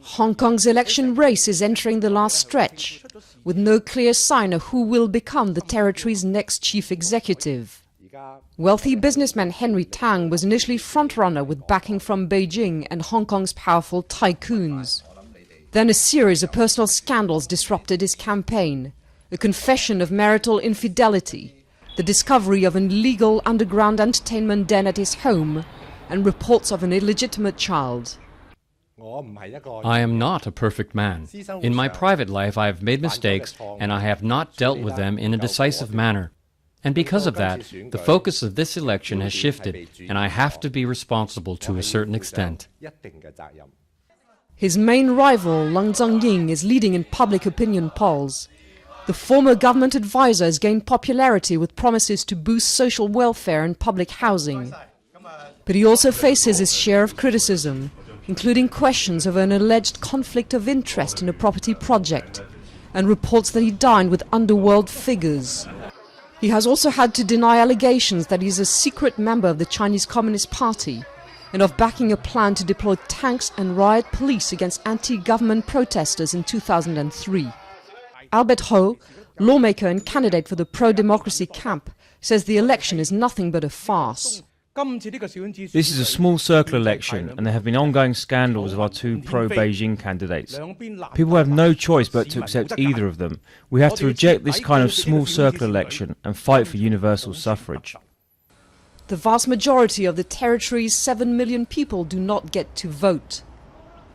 Hong Kong's election race is entering the last stretch, with no clear sign of who will become the territory's next chief executive. Wealthy businessman Henry Tang was initially frontrunner with backing from Beijing and Hong Kong's powerful tycoons. Then a series of personal scandals disrupted his campaign, a confession of marital infidelity, the discovery of an illegal underground entertainment den at his home, and reports of an illegitimate child. I am not a perfect man. In my private life I have made mistakes and I have not dealt with them in a decisive manner. And because of that, the focus of this election has shifted and I have to be responsible to a certain extent. His main rival, Leung Chun-ying, is leading in public opinion polls. The former government advisor has gained popularity with promises to boost social welfare and public housing. But he also faces his share of criticism, including questions of an alleged conflict of interest in a property project, and reports that he dined with underworld figures. He has also had to deny allegations that he is a secret member of the Chinese Communist Party and of backing a plan to deploy tanks and riot police against anti-government protesters in 2003. Albert Ho, lawmaker and candidate for the pro-democracy camp, says the election is nothing but a farce. This is a small circle election and there have been ongoing scandals of our two pro-Beijing candidates. People have no choice but to accept either of them. We have to reject this kind of small circle election and fight for universal suffrage. The vast majority of the territory's 7 million people do not get to vote.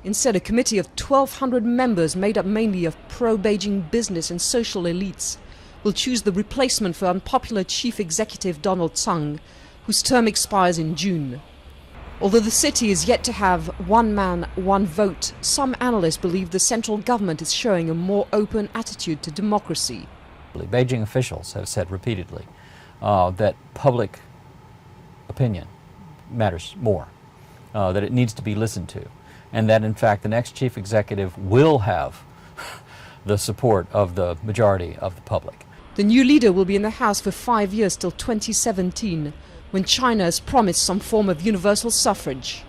Instead, a committee of 1,200 members made up mainly of pro-Beijing business and social elites will choose the replacement for unpopular Chief Executive Donald Tsang, whose term expires in June. Although the city is yet to have one man, one vote, some analysts believe the central government is showing a more open attitude to democracy. Beijing officials have said repeatedly that public opinion matters more, that it needs to be listened to, and that in fact the next chief executive will have the support of the majority of the public. The new leader will be in the House for 5 years till 2017, when China has promised some form of universal suffrage.